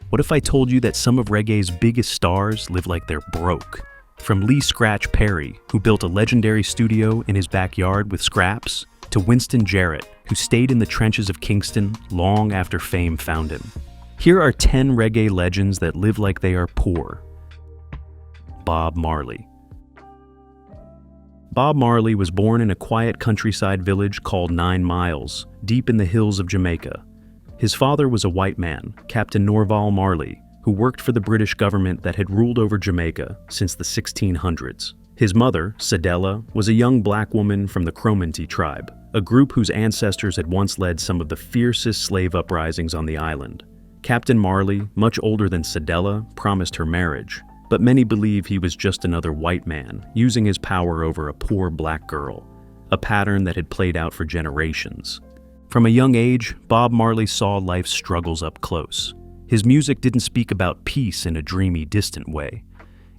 What if I told you that some of reggae's biggest stars live like they're broke? From Lee Scratch Perry, who built a legendary studio in his backyard with scraps, to Winston Jarrett, who stayed in the trenches of Kingston long after fame found him. Here are 10 reggae legends that live like they are poor. Bob Marley. Bob Marley was born in a quiet countryside village called 9 Miles, deep in the hills of Jamaica. His father was a white man, Captain Norval Marley, who worked for the British government that had ruled over Jamaica since the 1600s. His mother, Sizzla, was a young black woman from the Cromanti tribe, a group whose ancestors had once led some of the fiercest slave uprisings on the island. Captain Marley, much older than Sizzla, promised her marriage, but many believe he was just another white man using his power over a poor black girl, a pattern that had played out for generations. From a young age, Bob Marley saw life's struggles up close. His music didn't speak about peace in a dreamy, distant way.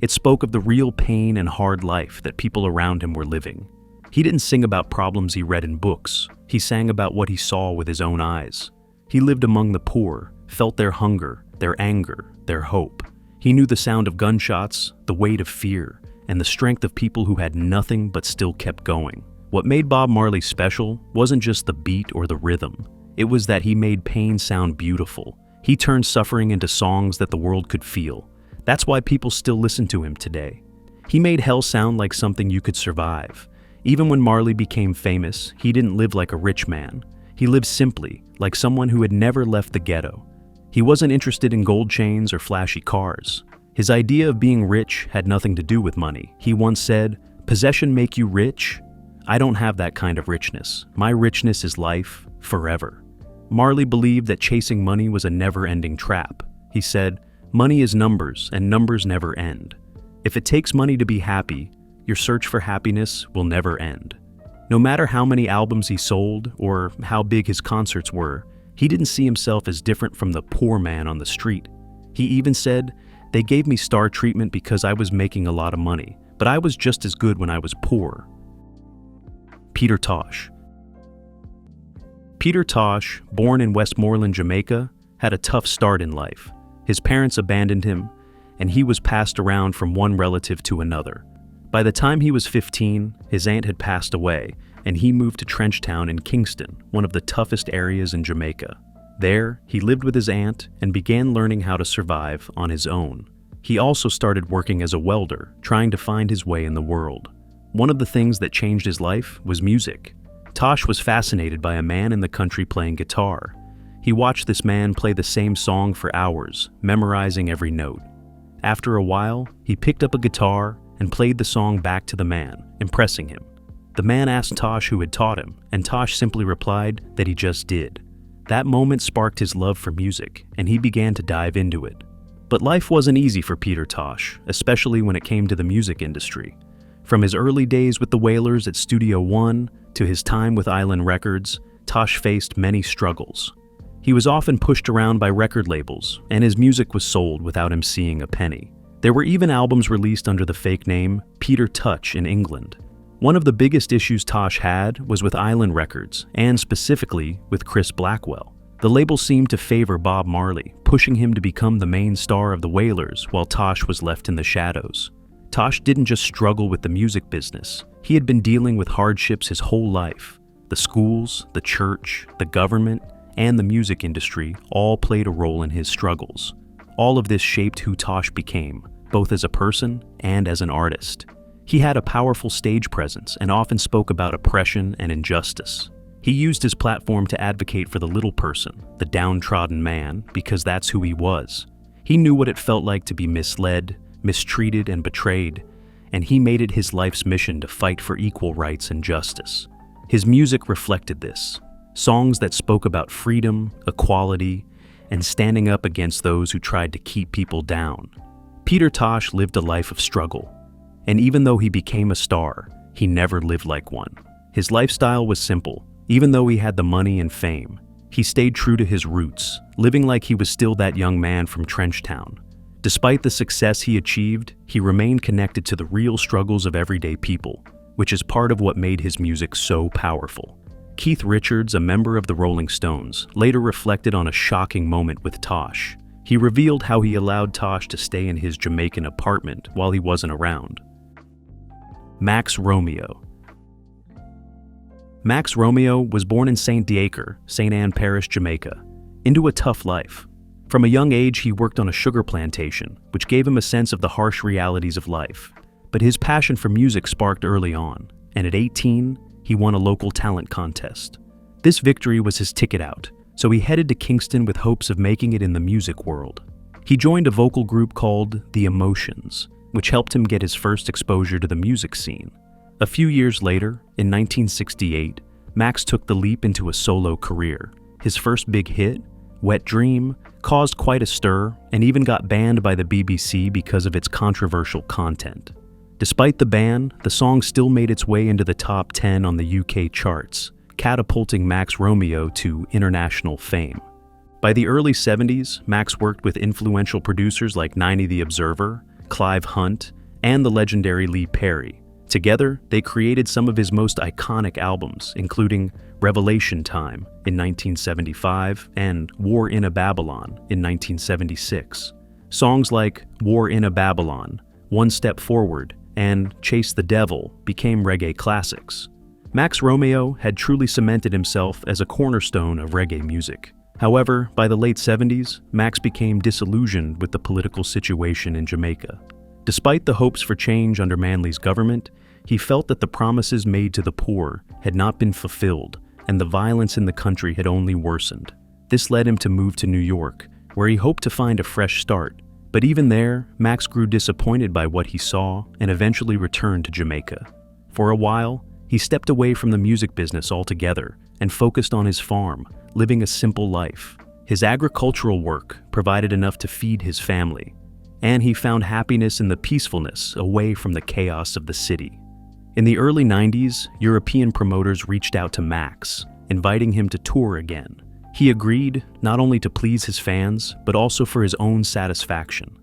It spoke of the real pain and hard life that people around him were living. He didn't sing about problems he read in books. He sang about what he saw with his own eyes. He lived among the poor, felt their hunger, their anger, their hope. He knew the sound of gunshots, the weight of fear, and the strength of people who had nothing but still kept going. What made Bob Marley special wasn't just the beat or the rhythm. It was that he made pain sound beautiful. He turned suffering into songs that the world could feel. That's why people still listen to him today. He made hell sound like something you could survive. Even when Marley became famous, he didn't live like a rich man. He lived simply, like someone who had never left the ghetto. He wasn't interested in gold chains or flashy cars. His idea of being rich had nothing to do with money. He once said, "Possession make you rich? I don't have that kind of richness. My richness is life, forever." Marley believed that chasing money was a never-ending trap. He said, "Money is numbers, and numbers never end. If it takes money to be happy, your search for happiness will never end." No matter how many albums he sold or how big his concerts were, he didn't see himself as different from the poor man on the street. He even said, "They gave me star treatment because I was making a lot of money, but I was just as good when I was poor." Peter Tosh. Peter Tosh, born in Westmoreland, Jamaica, had a tough start in life. His parents abandoned him, and he was passed around from one relative to another. By the time he was 15, his aunt had passed away, and he moved to Trenchtown in Kingston, one of the toughest areas in Jamaica. There, he lived with his aunt and began learning how to survive on his own. He also started working as a welder, trying to find his way in the world. One of the things that changed his life was music. Tosh was fascinated by a man in the country playing guitar. He watched this man play the same song for hours, memorizing every note. After a while, he picked up a guitar and played the song back to the man, impressing him. The man asked Tosh who had taught him, and Tosh simply replied that he just did. That moment sparked his love for music, and he began to dive into it. But life wasn't easy for Peter Tosh, especially when it came to the music industry. From his early days with the Wailers at Studio One to his time with Island Records, Tosh faced many struggles. He was often pushed around by record labels, and his music was sold without him seeing a penny. There were even albums released under the fake name Peter Touch in England. One of the biggest issues Tosh had was with Island Records, and specifically with Chris Blackwell. The label seemed to favor Bob Marley, pushing him to become the main star of the Wailers while Tosh was left in the shadows. Tosh didn't just struggle with the music business. He had been dealing with hardships his whole life. The schools, the church, the government, and the music industry all played a role in his struggles. All of this shaped who Tosh became, both as a person and as an artist. He had a powerful stage presence and often spoke about oppression and injustice. He used his platform to advocate for the little person, the downtrodden man, because that's who he was. He knew what it felt like to be misled, mistreated, and betrayed, and he made it his life's mission to fight for equal rights and justice. His music reflected this. Songs that spoke about freedom, equality, and standing up against those who tried to keep people down. Peter Tosh lived a life of struggle, and even though he became a star, he never lived like one. His lifestyle was simple. Even though he had the money and fame, he stayed true to his roots, living like he was still that young man from Trenchtown. Despite the success he achieved, he remained connected to the real struggles of everyday people, which is part of what made his music so powerful. Keith Richards, a member of the Rolling Stones, later reflected on a shocking moment with Tosh. He revealed how he allowed Tosh to stay in his Jamaican apartment while he wasn't around. Max Romeo. Max Romeo was born in St. Decker, St. Ann Parish, Jamaica, into a tough life. From a young age, he worked on a sugar plantation, which gave him a sense of the harsh realities of life. But his passion for music sparked early on, and at 18, he won a local talent contest. This victory was his ticket out, so he headed to Kingston with hopes of making it in the music world. He joined a vocal group called The Emotions, which helped him get his first exposure to the music scene. A few years later, in 1968, Max took the leap into a solo career. His first big hit, Wet Dream, caused quite a stir and even got banned by the BBC because of its controversial content. Despite the ban, the song still made its way into the top 10 on the UK charts, catapulting Max Romeo to international fame. By the early 70s, Max worked with influential producers like 90 The Observer, Clive Hunt, and the legendary Lee Perry. Together, they created some of his most iconic albums, including Revelation Time in 1975 and War in a Babylon in 1976. Songs like War in a Babylon, One Step Forward, and Chase the Devil became reggae classics. Max Romeo had truly cemented himself as a cornerstone of reggae music. However, by the late 70s, Max became disillusioned with the political situation in Jamaica. Despite the hopes for change under Manley's government, he felt that the promises made to the poor had not been fulfilled, and the violence in the country had only worsened. This led him to move to New York, where he hoped to find a fresh start. But even there, Max grew disappointed by what he saw and eventually returned to Jamaica. For a while, he stepped away from the music business altogether and focused on his farm, living a simple life. His agricultural work provided enough to feed his family, and he found happiness in the peacefulness away from the chaos of the city. In the early 90s, European promoters reached out to Max, inviting him to tour again. He agreed, not only to please his fans, but also for his own satisfaction.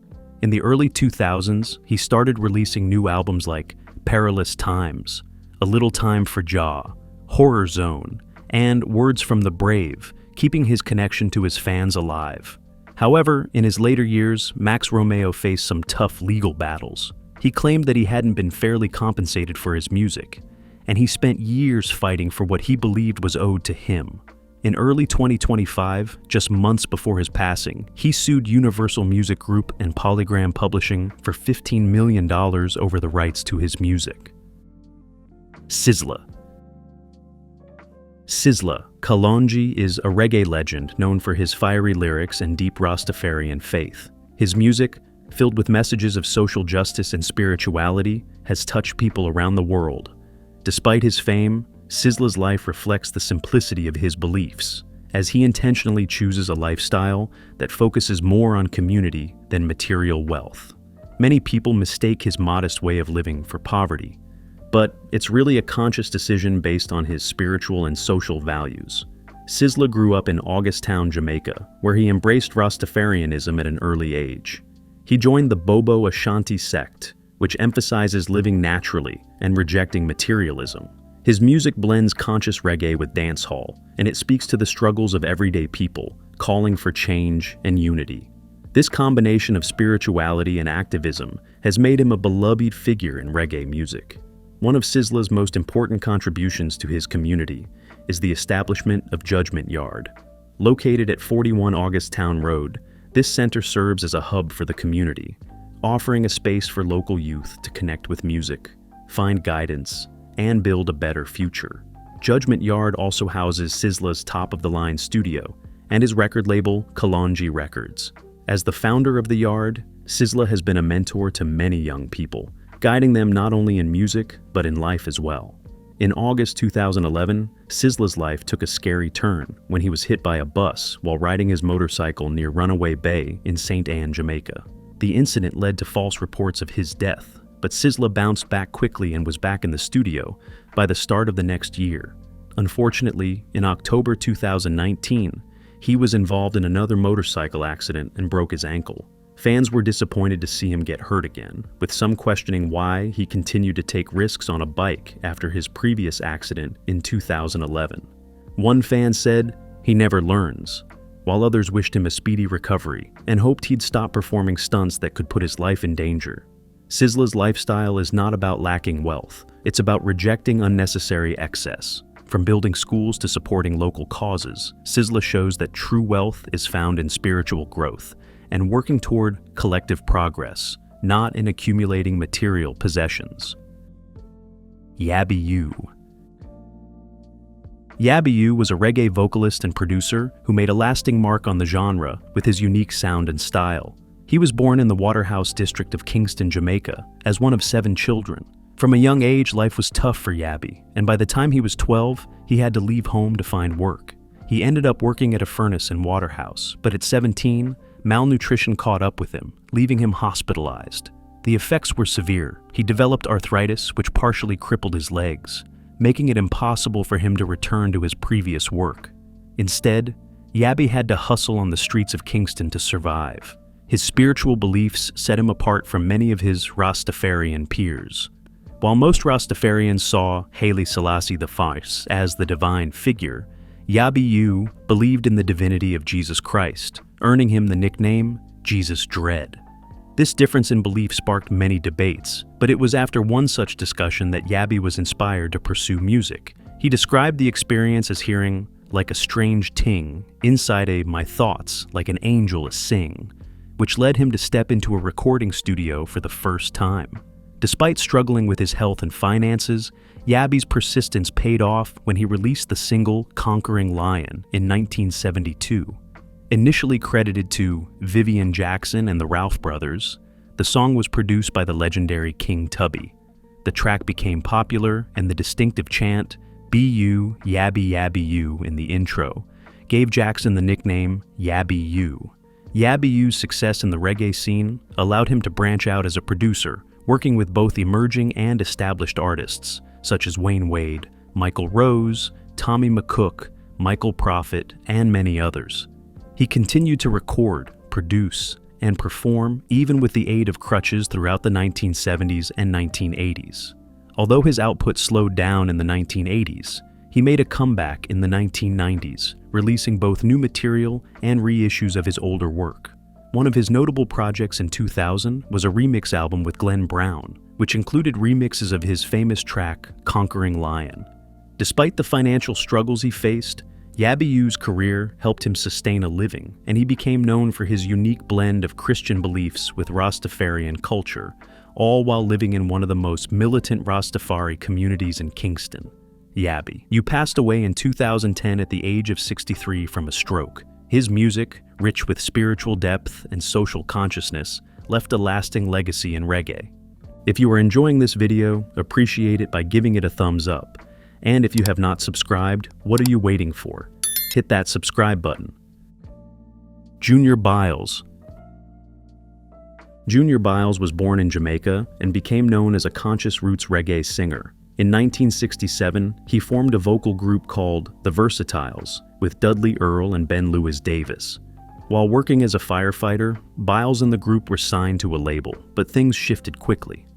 In the early 2000s, he started releasing new albums like Perilous Times, A Little Time for Jah, Horror Zone, and Words from the Brave, keeping his connection to his fans alive. However, in his later years, Max Romeo faced some tough legal battles. He claimed that he hadn't been fairly compensated for his music, and he spent years fighting for what he believed was owed to him. In early 2025, just months before his passing, he sued Universal Music Group and Polygram Publishing for $15 million over the rights to his music. Sizzla. Sizzla, Kalonji, is a reggae legend known for his fiery lyrics and deep Rastafarian faith. His music, filled with messages of social justice and spirituality, has touched people around the world. Despite his fame, Sizzla's life reflects the simplicity of his beliefs, as he intentionally chooses a lifestyle that focuses more on community than material wealth. Many people mistake his modest way of living for poverty, but it's really a conscious decision based on his spiritual and social values. Sizzla grew up in Augusttown, Jamaica, where he embraced Rastafarianism at an early age. He joined the Bobo Ashanti sect, which emphasizes living naturally and rejecting materialism. His music blends conscious reggae with dancehall, and it speaks to the struggles of everyday people, calling for change and unity. This combination of spirituality and activism has made him a beloved figure in reggae music. One of Sizzla's most important contributions to his community is the establishment of Judgment Yard. Located at 41 Augusttown Road, this center serves as a hub for the community, offering a space for local youth to connect with music, find guidance, and build a better future. Judgment Yard also houses Sizzla's top-of-the-line studio and his record label, Kalonji Records. As the founder of the Yard, Sizzla has been a mentor to many young people, guiding them not only in music, but in life as well. In August 2011, Sizzla's life took a scary turn when he was hit by a bus while riding his motorcycle near Runaway Bay in St. Ann, Jamaica. The incident led to false reports of his death, but Sizzla bounced back quickly and was back in the studio by the start of the next year. Unfortunately, in October 2019, he was involved in another motorcycle accident and broke his ankle. Fans were disappointed to see him get hurt again, with some questioning why he continued to take risks on a bike after his previous accident in 2011. One fan said, "He never learns," while others wished him a speedy recovery and hoped he'd stop performing stunts that could put his life in danger. Sizzla's lifestyle is not about lacking wealth, it's about rejecting unnecessary excess. From building schools to supporting local causes, Sizzla shows that true wealth is found in spiritual growth and working toward collective progress, not in accumulating material possessions. Yabbyu. Yabbyu was a reggae vocalist and producer who made a lasting mark on the genre with his unique sound and style. He was born in the Waterhouse district of Kingston, Jamaica, as one of 7 children. From a young age, life was tough for Yabbyu, and by the time he was 12, he had to leave home to find work. He ended up working at a furnace in Waterhouse, but at 17, malnutrition caught up with him, leaving him hospitalized. The effects were severe. He developed arthritis, which partially crippled his legs, making it impossible for him to return to his previous work. Instead, Yabbyu had to hustle on the streets of Kingston to survive. His spiritual beliefs set him apart from many of his Rastafarian peers. While most Rastafarians saw Haile Selassie I as the divine figure, Yabbyu believed in the divinity of Jesus Christ, earning him the nickname Jesus Dread. This difference in belief sparked many debates, but it was after one such discussion that Yabbyu was inspired to pursue music. He described the experience as hearing like a strange ting inside my thoughts, like an angel sing, which led him to step into a recording studio for the first time. Despite struggling with his health and finances, Yabbyu's persistence paid off when he released the single Conquering Lion in 1972. Initially credited to Vivian Jackson and the Ralph Brothers, the song was produced by the legendary King Tubby. The track became popular, and the distinctive chant, "B-U, Yabby Yabby You" in the intro, gave Jackson the nickname Yabbyu. Yabbyu's success in the reggae scene allowed him to branch out as a producer, working with both emerging and established artists, such as Wayne Wade, Michael Rose, Tommy McCook, Michael Prophet, and many others. He continued to record, produce, and perform even with the aid of crutches throughout the 1970s and 1980s. Although his output slowed down in the 1980s, he made a comeback in the 1990s, releasing both new material and reissues of his older work. One of his notable projects in 2000 was a remix album with Glenn Brown, which included remixes of his famous track, Conquering Lion. Despite the financial struggles he faced, Yabbyu's career helped him sustain a living, and he became known for his unique blend of Christian beliefs with Rastafarian culture, all while living in one of the most militant Rastafari communities in Kingston. Yabbyu passed away in 2010 at the age of 63 from a stroke. His music, rich with spiritual depth and social consciousness, left a lasting legacy in reggae. If you are enjoying this video, appreciate it by giving it a thumbs up. And if you have not subscribed, what are you waiting for? Hit that subscribe button. Junior Biles. Junior Biles was born in Jamaica and became known as a conscious roots reggae singer. In 1967, he formed a vocal group called The Versatiles with Dudley Earl and Ben Lewis Davis. While working as a firefighter, Biles and the group were signed to a label, but things shifted quickly.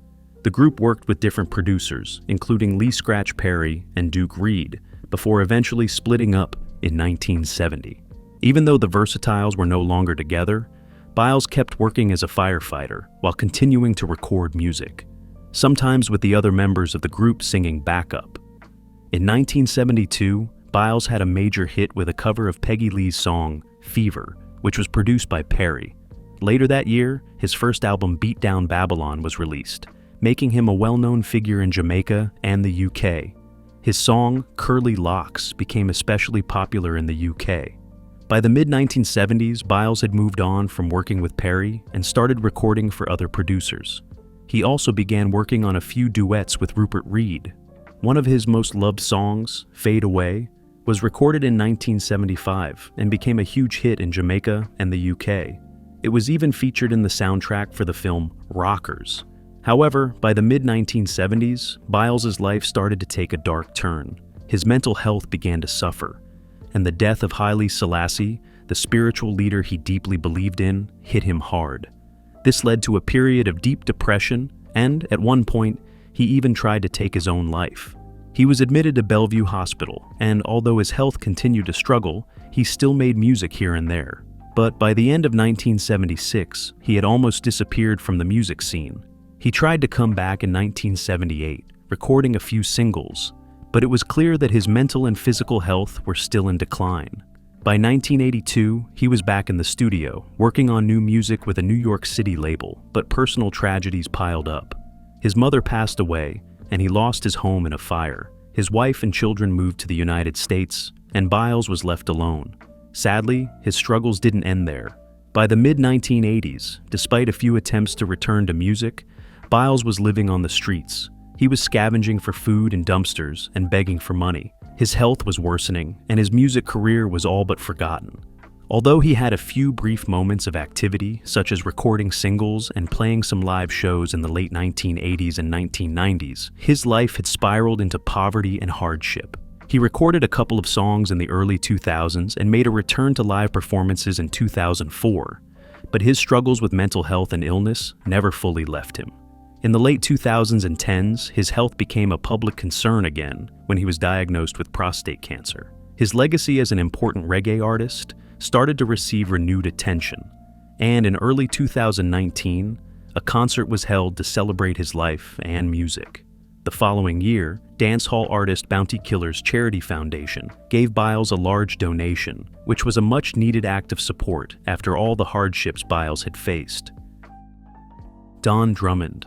The group worked with different producers, including Lee Scratch Perry and Duke Reed, before eventually splitting up in 1970. Even though the Versatiles were no longer together, Biles kept working as a firefighter while continuing to record music, sometimes with the other members of the group singing backup. In 1972, Biles had a major hit with a cover of Peggy Lee's song, Fever, which was produced by Perry. Later that year, his first album Beat Down Babylon was released, making him a well-known figure in Jamaica and the UK. His song, Curly Locks, became especially popular in the UK. By the mid-1970s, Biles had moved on from working with Perry and started recording for other producers. He also began working on a few duets with Rupert Reed. One of his most loved songs, Fade Away, was recorded in 1975 and became a huge hit in Jamaica and the UK. It was even featured in the soundtrack for the film Rockers. However, by the mid-1970s, Biles's life started to take a dark turn. His mental health began to suffer, and the death of Haile Selassie, the spiritual leader he deeply believed in, hit him hard. This led to a period of deep depression, and at one point, he even tried to take his own life. He was admitted to Bellevue Hospital, and although his health continued to struggle, he still made music here and there. But by the end of 1976, he had almost disappeared from the music scene. He tried to come back in 1978, recording a few singles, but it was clear that his mental and physical health were still in decline. By 1982, he was back in the studio, working on new music with a New York City label, but personal tragedies piled up. His mother passed away, and he lost his home in a fire. His wife and children moved to the United States, and Biles was left alone. Sadly, his struggles didn't end there. By the mid-1980s, despite a few attempts to return to music, Biles was living on the streets. He was scavenging for food in dumpsters and begging for money. His health was worsening, and his music career was all but forgotten. Although he had a few brief moments of activity, such as recording singles and playing some live shows in the late 1980s and 1990s, his life had spiraled into poverty and hardship. He recorded a couple of songs in the early 2000s and made a return to live performances in 2004, but his struggles with mental health and illness never fully left him. In the late 2000s and 10s, his health became a public concern again when he was diagnosed with prostate cancer. His legacy as an important reggae artist started to receive renewed attention, and in early 2019, a concert was held to celebrate his life and music. The following year, dancehall artist Bounty Killer's Charity Foundation gave Biles a large donation, which was a much-needed act of support after all the hardships Biles had faced. Don Drummond.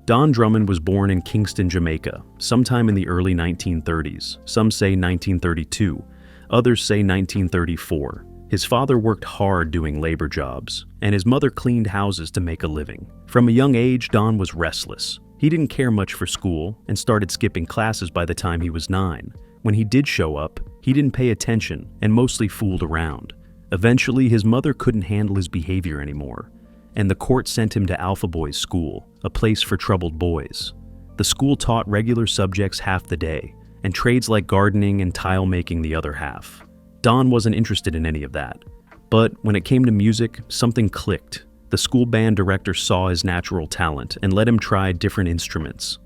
Don Drummond was born in Kingston, Jamaica, sometime in the early 1930s. Some say 1932, others say 1934. His father worked hard doing labor jobs, and his mother cleaned houses to make a living. From a young age, Don was restless. He didn't care much for school and started skipping classes by the time he was 9. When he did show up, he didn't pay attention and mostly fooled around. Eventually, his mother couldn't handle his behavior anymore, and the court sent him to Alpha Boys School, a place for troubled boys. The school taught regular subjects half the day, and trades like gardening and tile making the other half. Don wasn't interested in any of that. But when it came to music, something clicked. The school band director saw his natural talent and let him try different instruments.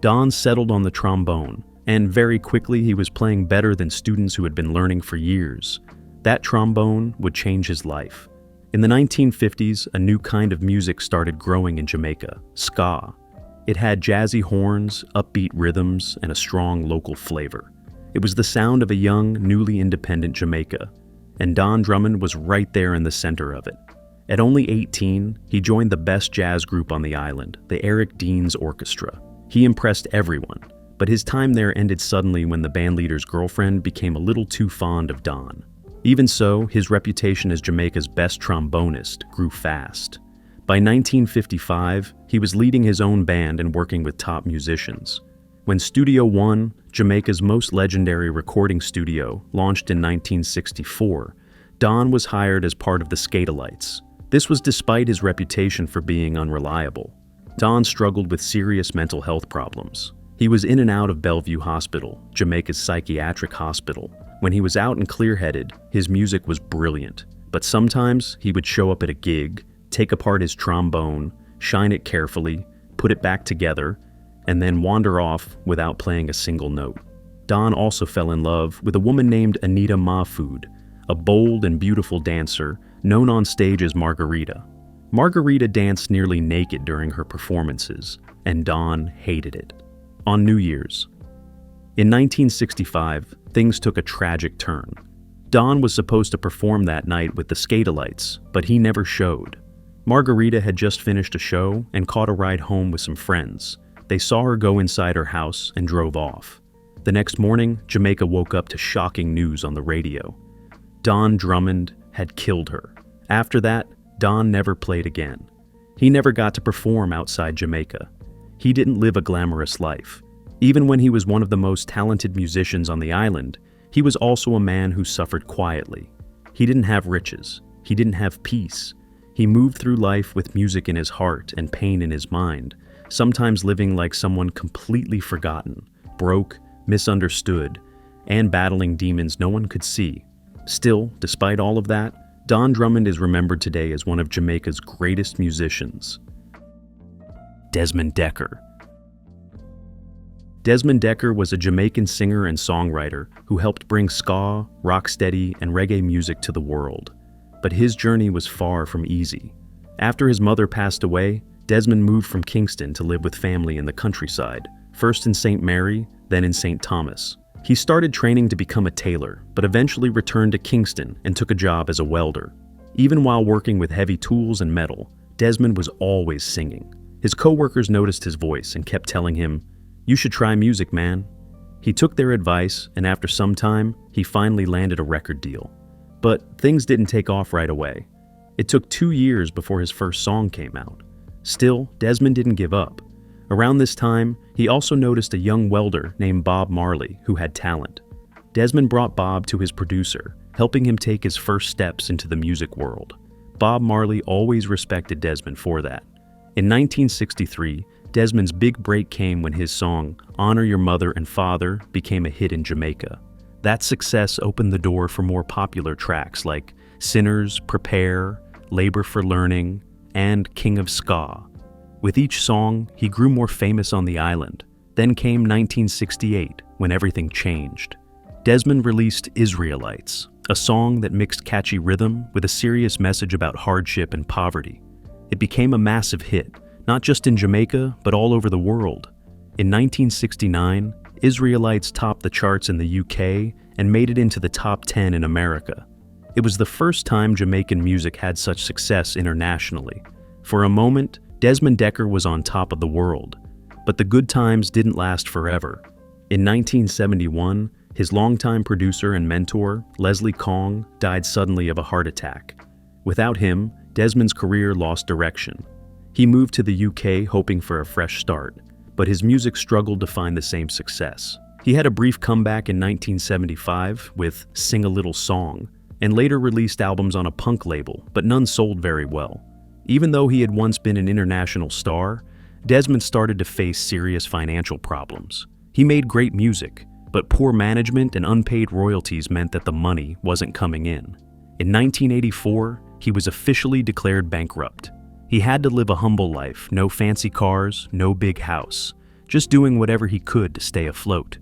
Don settled on the trombone, and very quickly he was playing better than students who had been learning for years. That trombone would change his life. In the 1950s, a new kind of music started growing in Jamaica, ska. It had jazzy horns, upbeat rhythms, and a strong local flavor. It was the sound of a young, newly independent Jamaica, and Don Drummond was right there in the center of it. At only 18, he joined the best jazz group on the island, the Eric Dean's Orchestra. He impressed everyone, but his time there ended suddenly when the bandleader's girlfriend became a little too fond of Don. Even so, his reputation as Jamaica's best trombonist grew fast. By 1955, he was leading his own band and working with top musicians. When Studio One, Jamaica's most legendary recording studio, launched in 1964, Don was hired as part of the Skatalites. This was despite his reputation for being unreliable. Don struggled with serious mental health problems. He was in and out of Bellevue Hospital, Jamaica's psychiatric hospital. When he was out and clear-headed, his music was brilliant, but sometimes he would show up at a gig, take apart his trombone, shine it carefully, put it back together, and then wander off without playing a single note. Don also fell in love with a woman named Anita Mahfood, a bold and beautiful dancer known on stage as Margarita. Margarita danced nearly naked during her performances, and Don hated it. On New Year's, in 1965, things took a tragic turn. Don was supposed to perform that night with the Skatalites, but he never showed. Margarita had just finished a show and caught a ride home with some friends. They saw her go inside her house and drove off. The next morning, Jamaica woke up to shocking news on the radio. Don Drummond had killed her. After that, Don never played again. He never got to perform outside Jamaica. He didn't live a glamorous life. Even when he was one of the most talented musicians on the island, he was also a man who suffered quietly. He didn't have riches. He didn't have peace. He moved through life with music in his heart and pain in his mind, sometimes living like someone completely forgotten, broke, misunderstood, and battling demons no one could see. Still, despite all of that, Don Drummond is remembered today as one of Jamaica's greatest musicians. Desmond Decker. Desmond Decker was a Jamaican singer and songwriter who helped bring ska, rocksteady, and reggae music to the world. But his journey was far from easy. After his mother passed away, Desmond moved from Kingston to live with family in the countryside, first in St. Mary, then in St. Thomas. He started training to become a tailor, but eventually returned to Kingston and took a job as a welder. Even while working with heavy tools and metal, Desmond was always singing. His co-workers noticed his voice and kept telling him, "You should try music, man." He took their advice, and after some time, he finally landed a record deal. But things didn't take off right away. It took 2 years before his first song came out. Still, Desmond didn't give up. Around this time, he also noticed a young welder named Bob Marley who had talent. Desmond brought Bob to his producer, helping him take his first steps into the music world. Bob Marley always respected Desmond for that. In 1963, Desmond's big break came when his song, "Honor Your Mother and Father," became a hit in Jamaica. That success opened the door for more popular tracks like "Sinners," "Prepare," "Labor for Learning," and "King of Ska." With each song, he grew more famous on the island. Then came 1968, when everything changed. Desmond released "Israelites," a song that mixed catchy rhythm with a serious message about hardship and poverty. It became a massive hit, not just in Jamaica, but all over the world. In 1969, "Israelites" topped the charts in the UK and made it into the top 10 in America. It was the first time Jamaican music had such success internationally. For a moment, Desmond Decker was on top of the world. But the good times didn't last forever. In 1971, his longtime producer and mentor, Leslie Kong, died suddenly of a heart attack. Without him, Desmond's career lost direction. He moved to the UK hoping for a fresh start, but his music struggled to find the same success. He had a brief comeback in 1975 with "Sing a Little Song," and later released albums on a punk label, but none sold very well. Even though he had once been an international star, Desmond started to face serious financial problems. He made great music, but poor management and unpaid royalties meant that the money wasn't coming in. In 1984, he was officially declared bankrupt. He had to live a humble life, no fancy cars, no big house, just doing whatever he could to stay afloat.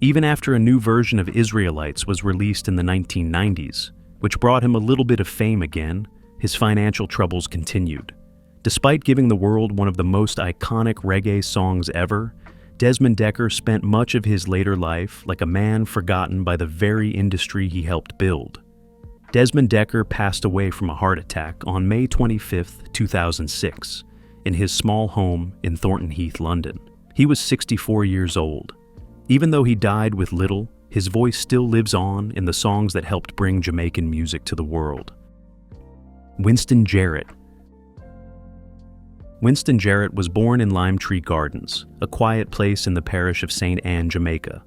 Even after a new version of "Israelites" was released in the 1990s, which brought him a little bit of fame again, his financial troubles continued. Despite giving the world one of the most iconic reggae songs ever, Desmond Decker spent much of his later life like a man forgotten by the very industry he helped build. Desmond Decker passed away from a heart attack on May 25, 2006, in his small home in Thornton Heath, London. He was 64 years old. Even though he died with little, his voice still lives on in the songs that helped bring Jamaican music to the world. Winston Jarrett. Winston Jarrett was born in Lime Tree Gardens, a quiet place in the parish of St. Anne, Jamaica.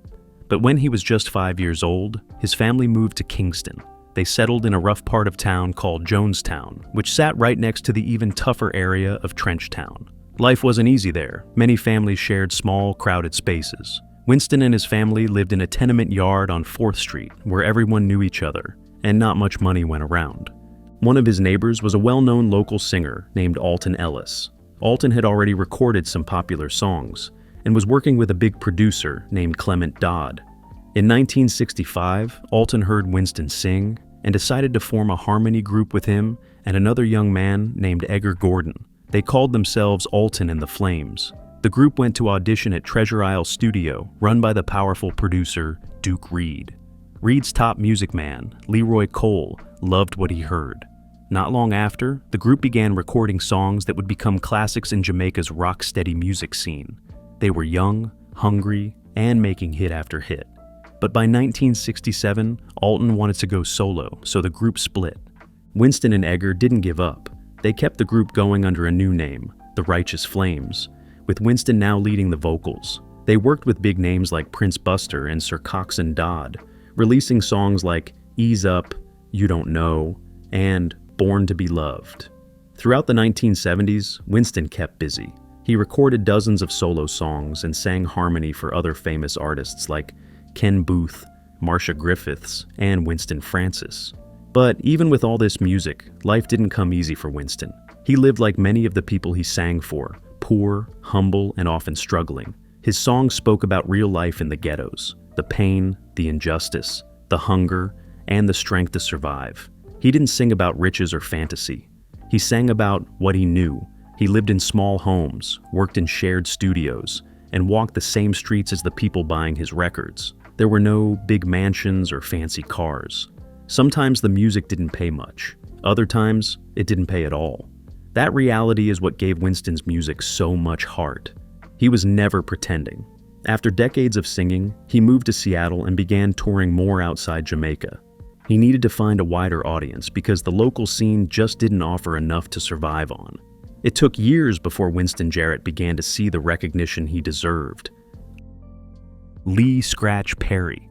But when he was just 5 years old, his family moved to Kingston. They settled in a rough part of town called Jonestown, which sat right next to the even tougher area of Trenchtown. Life wasn't easy there. Many families shared small, crowded spaces. Winston and his family lived in a tenement yard on 4th Street, where everyone knew each other, and not much money went around. One of his neighbors was a well-known local singer named Alton Ellis. Alton had already recorded some popular songs, and was working with a big producer named Clement Dodd. In 1965, Alton heard Winston sing, and decided to form a harmony group with him and another young man named Edgar Gordon. They called themselves Alton and the Flames. The group went to audition at Treasure Isle Studio, run by the powerful producer Duke Reid. Reid's top music man, Leroy Cole, loved what he heard. Not long after, the group began recording songs that would become classics in Jamaica's rock-steady music scene. They were young, hungry, and making hit after hit. But by 1967, Alton wanted to go solo, so the group split. Winston and Edgar didn't give up. They kept the group going under a new name, the Righteous Flames, with Winston now leading the vocals. They worked with big names like Prince Buster and Sir Coxsone Dodd, releasing songs like Ease Up, You Don't Know, and Born to Be Loved. Throughout the 1970s, Winston kept busy. He recorded dozens of solo songs and sang harmony for other famous artists like Ken Booth, Marcia Griffiths, and Winston Francis. But even with all this music, life didn't come easy for Winston. He lived like many of the people he sang for, poor, humble, and often struggling. His songs spoke about real life in the ghettos, the pain, the injustice, the hunger, and the strength to survive. He didn't sing about riches or fantasy. He sang about what he knew. He lived in small homes, worked in shared studios, and walked the same streets as the people buying his records. There were no big mansions or fancy cars. Sometimes the music didn't pay much. Other times, it didn't pay at all. That reality is what gave Winston's music so much heart. He was never pretending. After decades of singing, he moved to Seattle and began touring more outside Jamaica. He needed to find a wider audience because the local scene just didn't offer enough to survive on. It took years before Winston Jarrett began to see the recognition he deserved. Lee Scratch Perry.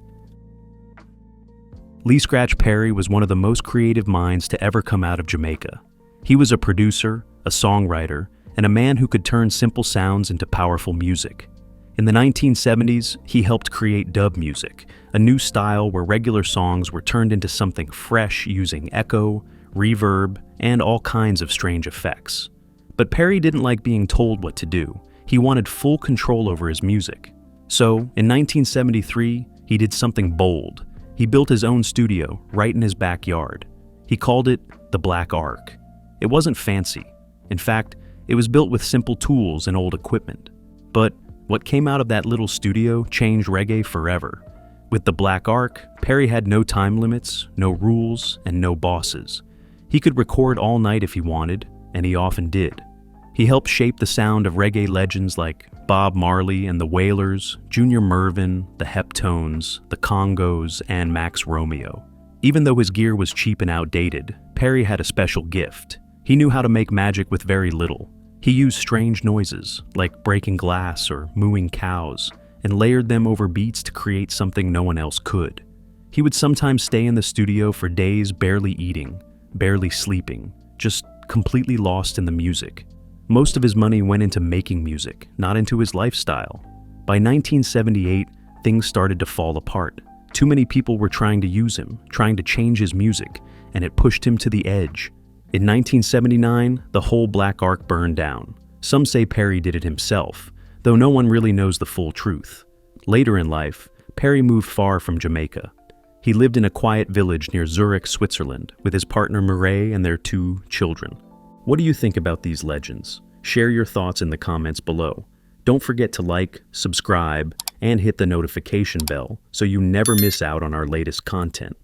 Lee Scratch Perry was one of the most creative minds to ever come out of Jamaica. He was a producer, a songwriter, and a man who could turn simple sounds into powerful music. In the 1970s, he helped create dub music, a new style where regular songs were turned into something fresh using echo, reverb, and all kinds of strange effects. But Perry didn't like being told what to do. He wanted full control over his music. So, in 1973, he did something bold. He built his own studio right in his backyard. He called it the Black Ark. It wasn't fancy. In fact, it was built with simple tools and old equipment. But what came out of that little studio changed reggae forever. With the Black Ark, Perry had no time limits, no rules, and no bosses. He could record all night if he wanted, and he often did. He helped shape the sound of reggae legends like Bob Marley and the Wailers, Junior Murvin, the Heptones, the Congos, and Max Romeo. Even though his gear was cheap and outdated, Perry had a special gift. He knew how to make magic with very little. He used strange noises, like breaking glass or mooing cows, and layered them over beats to create something no one else could. He would sometimes stay in the studio for days barely eating, barely sleeping, just completely lost in the music. Most of his money went into making music, not into his lifestyle. By 1978, things started to fall apart. Too many people were trying to use him, trying to change his music, and it pushed him to the edge. In 1979, the whole Black Ark burned down. Some say Perry did it himself, though no one really knows the full truth. Later in life, Perry moved far from Jamaica. He lived in a quiet village near Zurich, Switzerland, with his partner Murray and their 2 children. What do you think about these legends? Share your thoughts in the comments below. Don't forget to like, subscribe, and hit the notification bell so you never miss out on our latest content.